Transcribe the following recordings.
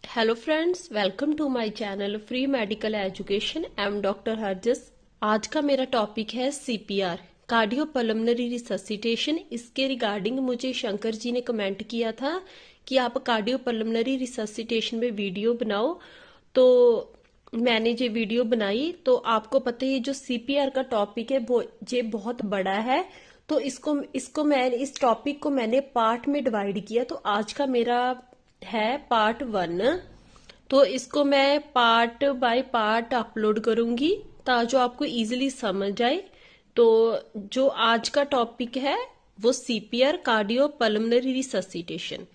Hello friends, welcome to my channel free medical education. I am doctor Harjas. आज का मेरा topic है CPR, cardiopulmonary resuscitation. इसके regarding मुझे शंकर जी ने कमेंट किया था कि आप कार्डियो पल्मोनरी रिससिटेशन में वीडियो बनाओ, तो मैंने ये वीडियो बनाई। तो आपको पता है ये जो सीपीआर का टॉपिक है वो ये बहुत बड़ा है, तो इसको मैं इस टॉपिक को मैंने पार्ट में डिवाइड किया। तो आज का मेरा है पार्ट 1। तो इसको मैं पार्ट बाय पार्ट अपलोड करूंगी ताकि जो आपको इजीली समझ आए। तो जो आज का टॉपिक है वो सीपीआर, कार्डियो पल्मोनरी रिससिटेशन।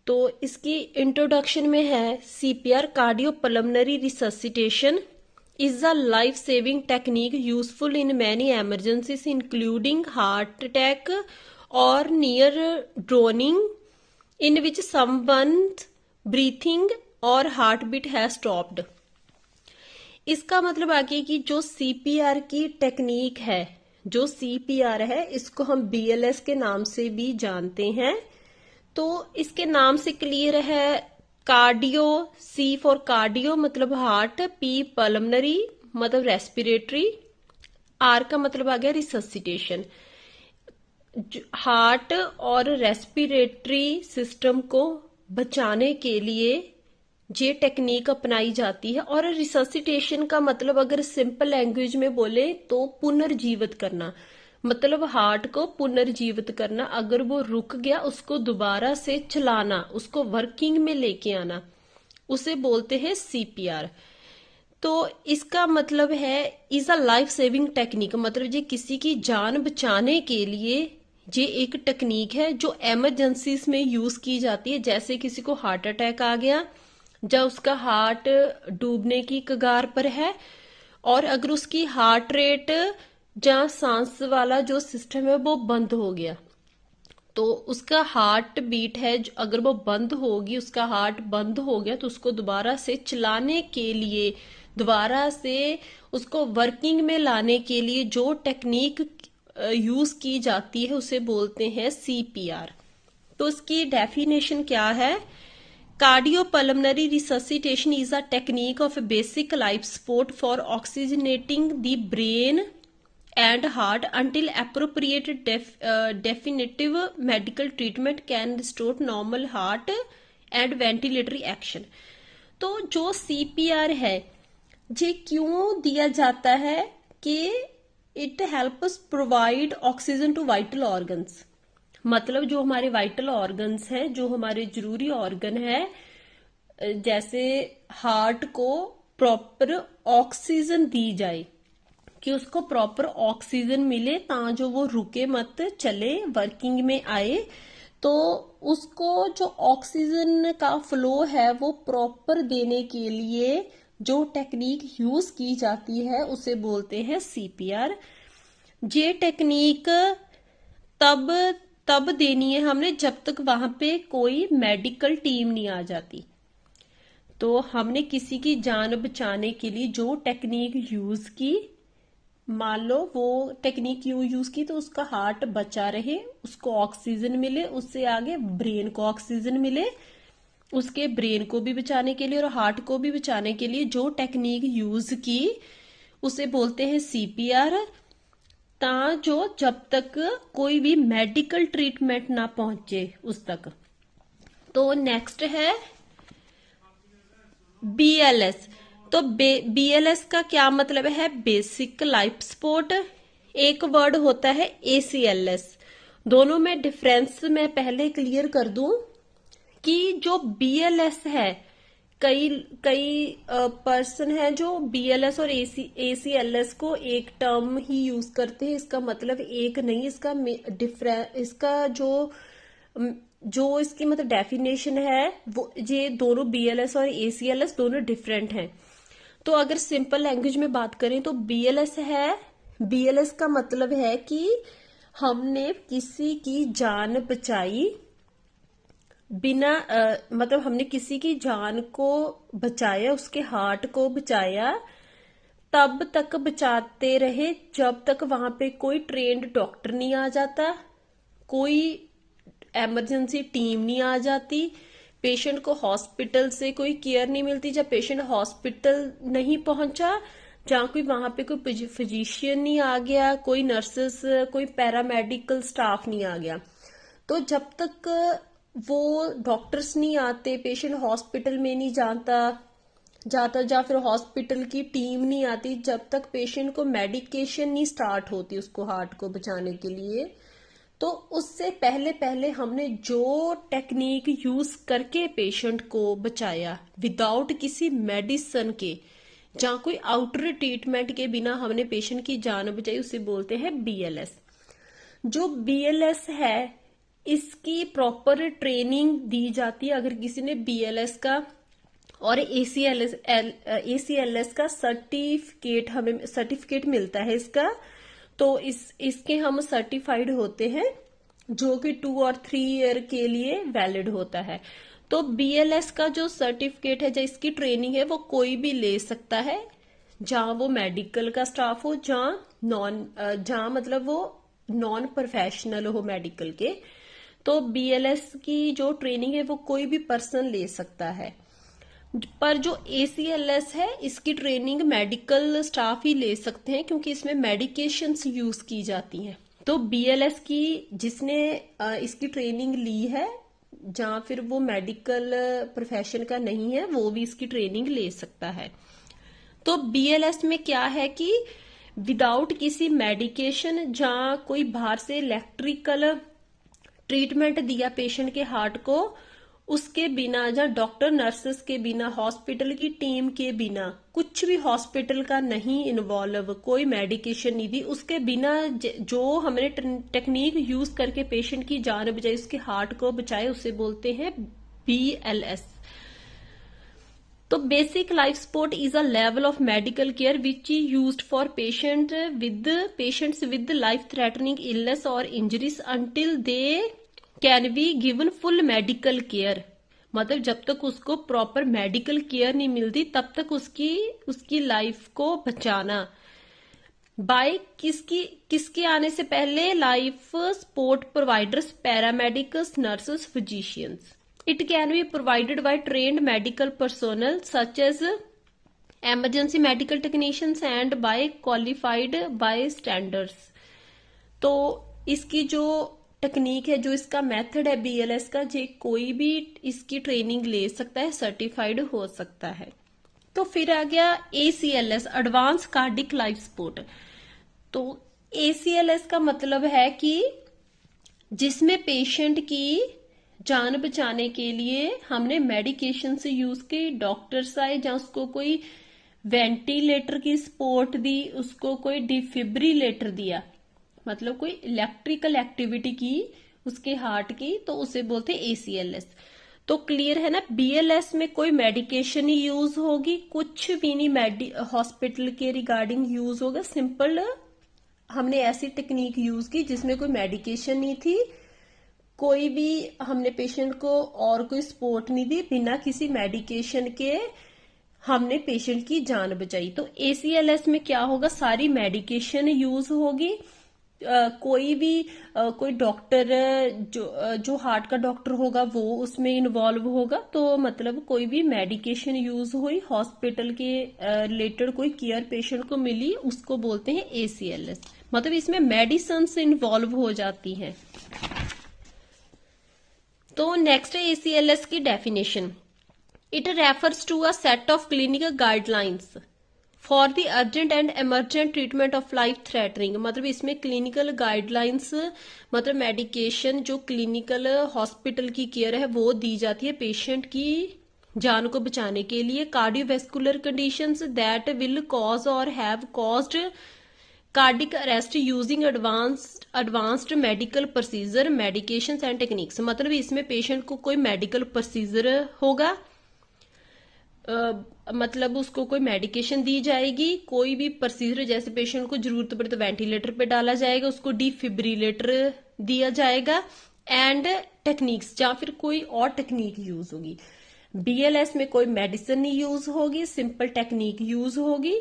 तो इसकी इंट्रोडक्शन में है, CPR cardiopulmonary resuscitation is a life-saving technique useful in many emergencies including heart attack or near drowning in which someone's breathing or heartbeat has stopped। इसका मतलब आगे कि जो CPR की टेक्निक है, जो सीपीआर है इसको हम बीएलएस के नाम से भी जानते हैं। तो इसके नाम से क्लियर है, कार्डियो, सी फॉर कार्डियो मतलब हार्ट, पी पल्मोनरी मतलब रेस्पिरेटरी, आर का मतलब आ गया रिससिटेशन। हार्ट और रेस्पिरेटरी सिस्टम को बचाने के लिए ये टेक्निक अपनाई जाती है। और रिससिटेशन का मतलब अगर सिंपल लैंग्वेज में बोले तो पुनर्जीवित करना, मतलब हार्ट को पुनर्जीवित करना। अगर वो रुक गया उसको दोबारा से चलाना, उसको वर्किंग में लेके आना, उसे बोलते हैं सीपीआर। तो इसका मतलब है is a life saving technique, मतलब ये किसी की जान बचाने के लिए ये एक टेक्निक है जो इमरजेंसीज में यूज की जाती है। जैसे किसी को हार्ट अटैक आ गया, जब उसका हार्ट डूबने की कगार पर है और अगर उसकी हार्ट रेट, जहाँ सांस वाला जो सिस्टम है वो बंद हो गया, तो उसका हार्ट बीट है अगर वो बंद होगी, उसका हार्ट बंद हो गया, तो उसको दोबारा से चलाने के लिए, दोबारा से उसको वर्किंग में लाने के लिए जो टेक्निक यूज की जाती है उसे बोलते हैं सीपीआर। तो इसकी डेफिनेशन क्या है? Cardiopulmonary resuscitation is a technique of basic life support for oxygenating the brain and heart until appropriate definitive medical treatment can restore normal heart and ventilatory action। तो जो सीपीआर है ये क्यों दिया जाता है कि it helps provide oxygen to vital organs, मतलब जो हमारे वाइटल ऑर्गन्स हैं, जो हमारे जरूरी ऑर्गन है, जैसे हार्ट को प्रॉपर ऑक्सीजन दी जाए, कि उसको प्रॉपर ऑक्सीजन मिले ताकि वो रुके मत, चले, वर्किंग में आए। तो उसको जो ऑक्सीजन का फ्लो है वो प्रॉपर देने के लिए जो टेक्निक यूज की जाती है उसे बोलते हैं सीपीआर। ये टेक्निक तब देनी है हमने जब तक वहां पे कोई मेडिकल टीम नहीं आ जाती। तो हमने किसी की जान बचाने के लिए जो टेक्निक यूज की, मान लो वो टेक्निक यूज की तो उसका हार्ट बचा रहे, उसको ऑक्सीजन मिले, उससे आगे ब्रेन को ऑक्सीजन मिले, उसके ब्रेन को भी बचाने के लिए और हार्ट को भी बचाने के लिए जो टेक्निक यूज की उसे बोलते हैं सीपीआर। जो जब तक कोई भी मेडिकल ट्रीटमेंट ना पहुंचे उस तक। तो नेक्स्ट है बीएलएस। तो बीएलएस का क्या मतलब है? Basic life support. एक वर्ड होता है एसीएलएस। दोनों में डिफरेंस मैं पहले क्लियर कर दूं कि जो बीएलएस है, कई पर्सन है जो बीएलएस और एसीएलएस को एक टर्म ही यूज करते हैं। इसका मतलब एक नहीं, इसका इसका जो इसकी मतलब डेफिनेशन है वो, ये दोनों बीएलएस और एसीएलएस दोनों डिफरेंट हैं। तो अगर सिंपल लैंग्वेज में बात करें तो बीएलएस है, बीएलएस का मतलब है कि हमने किसी की जान बचाई बिना मतलब हमने किसी की जान को बचाया, उसके हार्ट को बचाया, तब तक बचाते रहे जब तक वहां पे कोई ट्रेन्ड डॉक्टर नहीं आ जाता, कोई इमरजेंसी टीम नहीं आ जाती, पेशेंट को हॉस्पिटल से कोई केयर नहीं मिलती, जब पेशेंट हॉस्पिटल नहीं पहुंचा, जहाँ कोई वहां पे कोई फिजिशियन नहीं आ गया, कोई नर्सेस, कोई पैरामेडिकल स्टाफ नहीं आ गया, तो जब तक वो डॉक्टर्स नहीं आते, पेशेंट हॉस्पिटल में नहीं जाता या फिर हॉस्पिटल की टीम नहीं आती, जब तक पेशेंट को मेडिकेशन नहीं स्टार्ट होती उसको हार्ट को बचाने के लिए, तो उससे पहले पहले हमने जो टेक्निक यूज करके पेशेंट को बचाया विदाउट किसी मेडिसिन के, जहां कोई आउटर ट्रीटमेंट के बिना हमने पेशेंट की जान बचाई, उसे बोलते हैं बीएलएस। जो बीएलएस है इसकी प्रॉपर ट्रेनिंग दी जाती है। अगर किसी ने बीएलएस का और एसीएलएस का सर्टिफिकेट, हमें सर्टिफिकेट मिलता है इसका, तो इसके हम सर्टिफाइड होते हैं, जो कि 2 और 3 ईयर के लिए वैलिड होता है। तो बीएलएस का जो सर्टिफिकेट है, जो इसकी ट्रेनिंग है, वो कोई भी ले सकता है, जहां वो मेडिकल का स्टाफ हो, जहां मतलब वो नॉन प्रोफेशनल हो मेडिकल के। तो बीएलएस की जो ट्रेनिंग है वो कोई भी पर्सन ले सकता है, पर जो एसीएलएस है इसकी ट्रेनिंग मेडिकल स्टाफ ही ले सकते हैं, क्योंकि इसमें मेडिकेशंस यूज की जाती हैं। तो बीएलएस की जिसने इसकी ट्रेनिंग ली है, जहां फिर वो मेडिकल प्रोफेशन का नहीं है, वो भी इसकी ट्रेनिंग ले सकता है। तो बीएलएस में क्या है कि विदाउट किसी मेडिकेशन, जहां कोई बाहर से इलेक्ट्रिकल ट्रीटमेंट दिया पेशेंट के हार्ट को, उसके बिना, जहां डॉक्टर नर्सेस के बिना, हॉस्पिटल की टीम के बिना, कुछ भी हॉस्पिटल का नहीं इन्वॉल्व, कोई मेडिकेशन नहीं दी, उसके बिना जो हमने टेक्निक यूज करके पेशेंट की जान बचाई, उसके हार्ट को बचाए, उसे बोलते हैं बीएलएस। तो basic life support is a level of medical care which is used for patients with life threatening illness or injuries until they can be given full medical care. मतलब जब तक उसको प्रॉपर मेडिकल केयर नहीं मिलती, तब तक उसकी life को बचाना। बाय किसके आने से पहले? Life support providers, paramedicals, nurses, physicians. It can be provided by trained medical personnel such as emergency medical technicians and by qualified bystanders। तो इसकी जो टेक्निक है, जो इसका मेथड है बीएलएस का, जे कोई भी इसकी ट्रेनिंग ले सकता है, सर्टिफाइड हो सकता है। तो फिर आ गया एसीएलएस, एडवांस कार्डिक लाइफ सपोर्ट। तो एसीएलएस का मतलब है कि जिसमें पेशेंट की जान बचाने के लिए हमने मेडिकेशन से यूज की, डॉक्टर्स आए, जहां उसको कोई वेंटिलेटर की सपोर्ट दी, उसको कोई डिफिब्रिलेटर दिया, मतलब कोई इलेक्ट्रिकल एक्टिविटी की उसके हार्ट की, तो उसे बोलते हैं एसीएलएस। तो क्लियर है ना, बीएलएस में कोई मेडिकेशन ही यूज होगी, कुछ भी नहीं हॉस्पिटल के रिगार्डिंग यूज होगा। सिंपल हमने ऐसी टेक्निक यूज की जिसमें कोई मेडिकेशन नहीं थी, कोई भी हमने पेशेंट को और कोई सपोर्ट नहीं दी, बिना किसी मेडिकेशन के हमने पेशेंट की जान बचाई। तो एसीएलएस में क्या होगा, सारी मेडिकेशन यूज होगी। कोई डॉक्टर जो हार्ट का डॉक्टर होगा वो उसमें इन्वॉल्व होगा। तो मतलब कोई भी मेडिकेशन यूज हुई, हॉस्पिटल के रिलेटेड कोई केयर पेशेंट को मिली, उसको बोलते हैं एसीएलएस। मतलब इसमें मेडिसिन से इन्वॉल्व हो जाती हैं। तो नेक्स्ट है एसीएलएस की definition. It refers to a set of clinical guidelines for the urgent and emergent treatment of life threatening. मतलब इसमें क्लिनिकल गाइडलाइंस, मतलब मेडिकेशन जो क्लिनिकल हॉस्पिटल की केयर है वो दी जाती है पेशेंट की जान को बचाने के लिए। Cardiovascular conditions that will cause or have caused cardiac arrest using advanced medical procedure, medications and techniques. मतलब इसमें पेशेंट को कोई मेडिकल प्रोसीजर होगा, मतलब उसको कोई मेडिकेशन दी जाएगी, कोई भी प्रोसीजर, जैसे पेशेंट को जरूरत पड़े तो वेंटिलेटर पे डाला जाएगा, उसको डिफिब्रिलेटर दिया जाएगा, एंड टेक्निक्स, या फिर कोई और टेक्निक यूज होगी। बीएलएस में कोई मेडिसिन नहीं यूज होगी, सिंपल टेक्निक यूज होगी।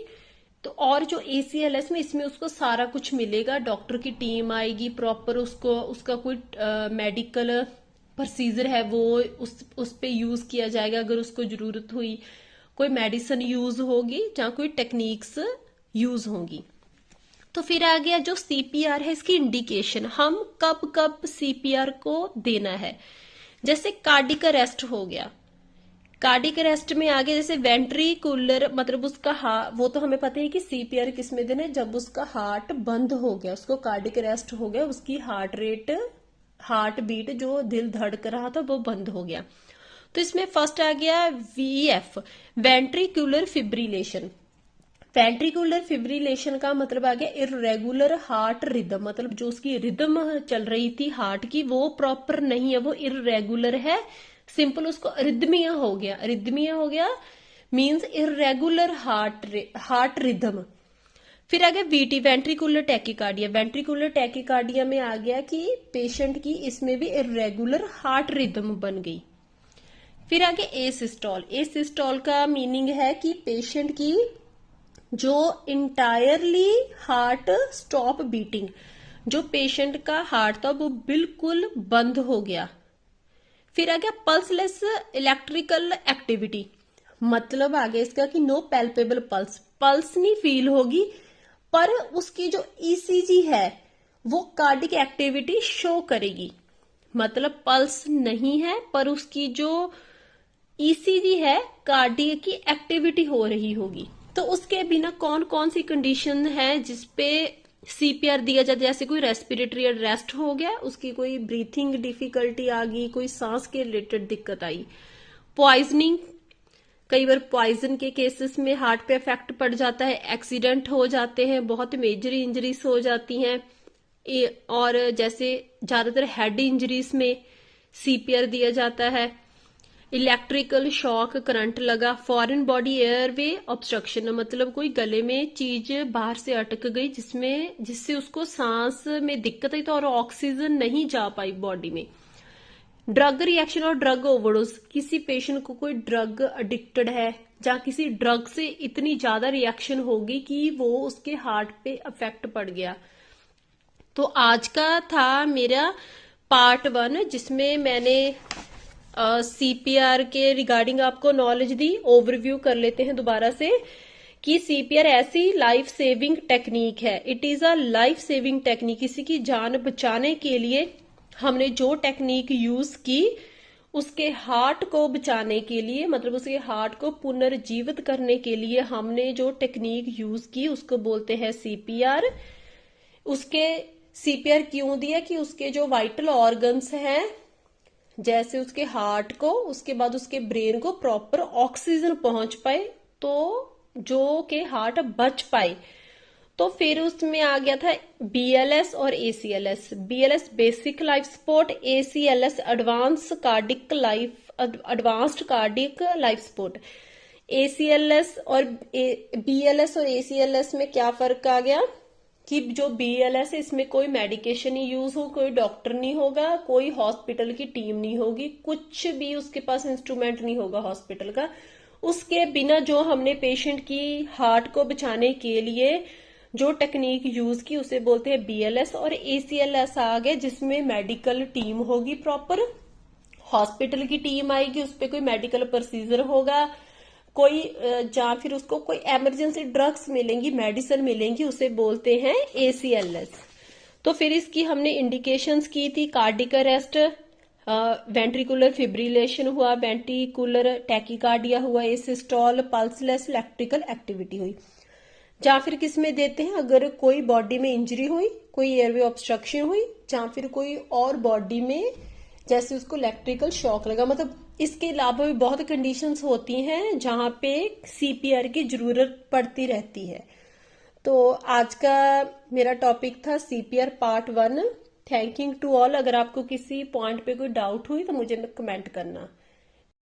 तो और जो एसीएलएस में, इसमें उसको सारा कुछ मिलेगा, डॉक्टर की टीम आएगी प्रॉपर, उसका कोई मेडिकल प्रोसीजर है वो उस पे यूज किया जाएगा अगर उसको जरूरत हुई, कोई मेडिसिन यूज होगी या कोई टेक्निक्स यूज होंगी। तो फिर आ गया जो सीपीआर है, इसकी इंडिकेशन, हम कब कब सीपीआर को देना है। जैसे कार्डिक अरेस्ट हो गया, कार्डिक अरेस्ट में आगे जैसे वेंट्रिकुलर, मतलब उसका वो तो हमें पता है कि सीपीआर किस में देना है, जब उसका हार्ट बंद हो गया, उसको कार्डिक अरेस्ट हो गया, उसकी हार्ट बीट जो दिल धड़क रहा था वो बंद हो गया। तो इसमें फर्स्ट आ गया VF, ventricular fibrillation. Ventricular fibrillation का मतलब आ गया इरेगुलर हार्ट रिदम, मतलब जो उसकी रिदम चल रही थी हार्ट की वो प्रॉपर नहीं है, वो इरेगुलर है, सिंपल उसको अरिदमिया हो गया। अरिदमिया हो गया मींस इरेगुलर हार्ट रिदम। फिर आ गया VT, ventricular tachycardia. Ventricular tachycardia में आ गया कि पेशेंट की इसमें भी इरेगुलर हार्ट रिदम बन गई। फिर आ गया एसिस्टॉल। एसिस्टॉल का मीनिंग है कि पेशेंट की जो इंटायरली हार्ट स्टॉप बीटिंग, जो पेशेंट का हार्ट था वो बिल्कुल बंद हो गया। फिर आ गया पल्सलेस इलेक्ट्रिकल एक्टिविटी, मतलब आ गया इसका कि नो पैल्पेबल पल्स, पल्स नहीं फील होगी पर उसकी जो ईसीजी है वो कार्डिक एक्टिविटी शो करेगी, मतलब पल्स नहीं है पर उसकी जो ईसीजी है कार्डियक की एक्टिविटी हो रही होगी। तो उसके बिना कौन कौन सी कंडीशन है जिसपे सीपीआर दिया जाता है, जैसे कोई रेस्पिरेटरी अरेस्ट हो गया, उसकी कोई ब्रीथिंग डिफिकल्टी आ गई, कोई सांस के रिलेटेड दिक्कत आई, पॉइजनिंग, कई बार पॉइजन के केसेस में हार्ट पे इफेक्ट पड़ जाता है, एक्सीडेंट हो जाते हैं, बहुत मेजर इंजरीज हो जाती हैं, और जैसे ज्यादातर हेड इंजरीज में सीपीआर दिया जाता है। इलेक्ट्रिकल शॉक, करंट लगा, फॉरेन बॉडी एयरवे ऑब्स्ट्रक्शन, मतलब कोई गले में चीज बाहर से अटक गई जिससे उसको सांस में दिक्कत आई तो और ऑक्सीजन नहीं जा पाई बॉडी में। ड्रग रिएक्शन और ड्रग ओवरडोज, किसी पेशेंट को कोई ड्रग अडिक्टेड है या किसी ड्रग से इतनी ज्यादा रिएक्शन होगी कि वो उसके हार्ट पे इफेक्ट पड़ गया। तो आज का था मेरा पार्ट 1 जिसमें मैंने सीपीआर के रिगार्डिंग आपको नॉलेज दी। ओवरव्यू कर लेते हैं दोबारा से कि सीपीआर ऐसी लाइफ सेविंग टेक्निक है, it is a life saving technique. किसी की जान बचाने के लिए हमने जो टेक्निक यूज की, उसके हार्ट को बचाने के लिए, मतलब उसके हार्ट को पुनर्जीवित करने के लिए हमने जो टेक्निक यूज की उसको बोलते हैं सीपीआर। उसके सीपीआर क्यों दिया कि उसके जो वाइटल ऑर्गन्स हैं, जैसे उसके हार्ट को, उसके बाद उसके ब्रेन को प्रॉपर ऑक्सीजन पहुंच पाए तो जो के हार्ट बच पाए। तो फिर उसमें आ गया था बीएलएस और एसीएलएस। BLS basic life support, ACLS advanced cardiac life support. ACLS और बीएलएस और एसीएलएस में क्या फर्क आ गया कि जो बीएलएस है इसमें कोई मेडिकेशन नहीं यूज हो, कोई डॉक्टर नहीं होगा, कोई हॉस्पिटल की टीम नहीं होगी, कुछ भी उसके पास इंस्ट्रूमेंट नहीं होगा हॉस्पिटल का। उसके बिना जो हमने पेशेंट की हार्ट को बचाने के लिए जो टेक्निक यूज की उसे बोलते हैं बीएलएस। और एसीएलएस आ गए जिसमें मेडिकल टीम होगी, प्रॉपर हॉस्पिटल की टीम आएगी, उस पर कोई मेडिकल प्रोसीजर होगा, कोई या फिर उसको कोई इमरजेंसी ड्रग्स मिलेंगी, मेडिसिन मिलेंगी, उसे बोलते हैं एसीएलएस। तो फिर इसकी हमने इंडिकेशंस की थी, कार्डिक अरेस्ट, वेंट्रिकुलर फिब्रिलेशन हुआ, वेंट्रिकुलर टैकीकार्डिया हुआ, एसिस्टॉल, पल्सलेस इलेक्ट्रिकल एक्टिविटी हुई। या फिर किस में देते हैं, अगर कोई बॉडी में इंजरी हुई, कोई एयरवे ऑब्स्ट्रक्शन हुई, या फिर कोई और बॉडी में जैसे उसको इलेक्ट्रिकल शॉक लगा, मतलब इसके अलावा भी बहुत कंडीशंस होती हैं जहां पे सीपीआर की जरूरत पड़ती रहती है। तो आज का मेरा टॉपिक था CPR part 1। Thank you to all. अगर आपको किसी पॉइंट पे कोई डाउट हुई तो मुझे कमेंट करना।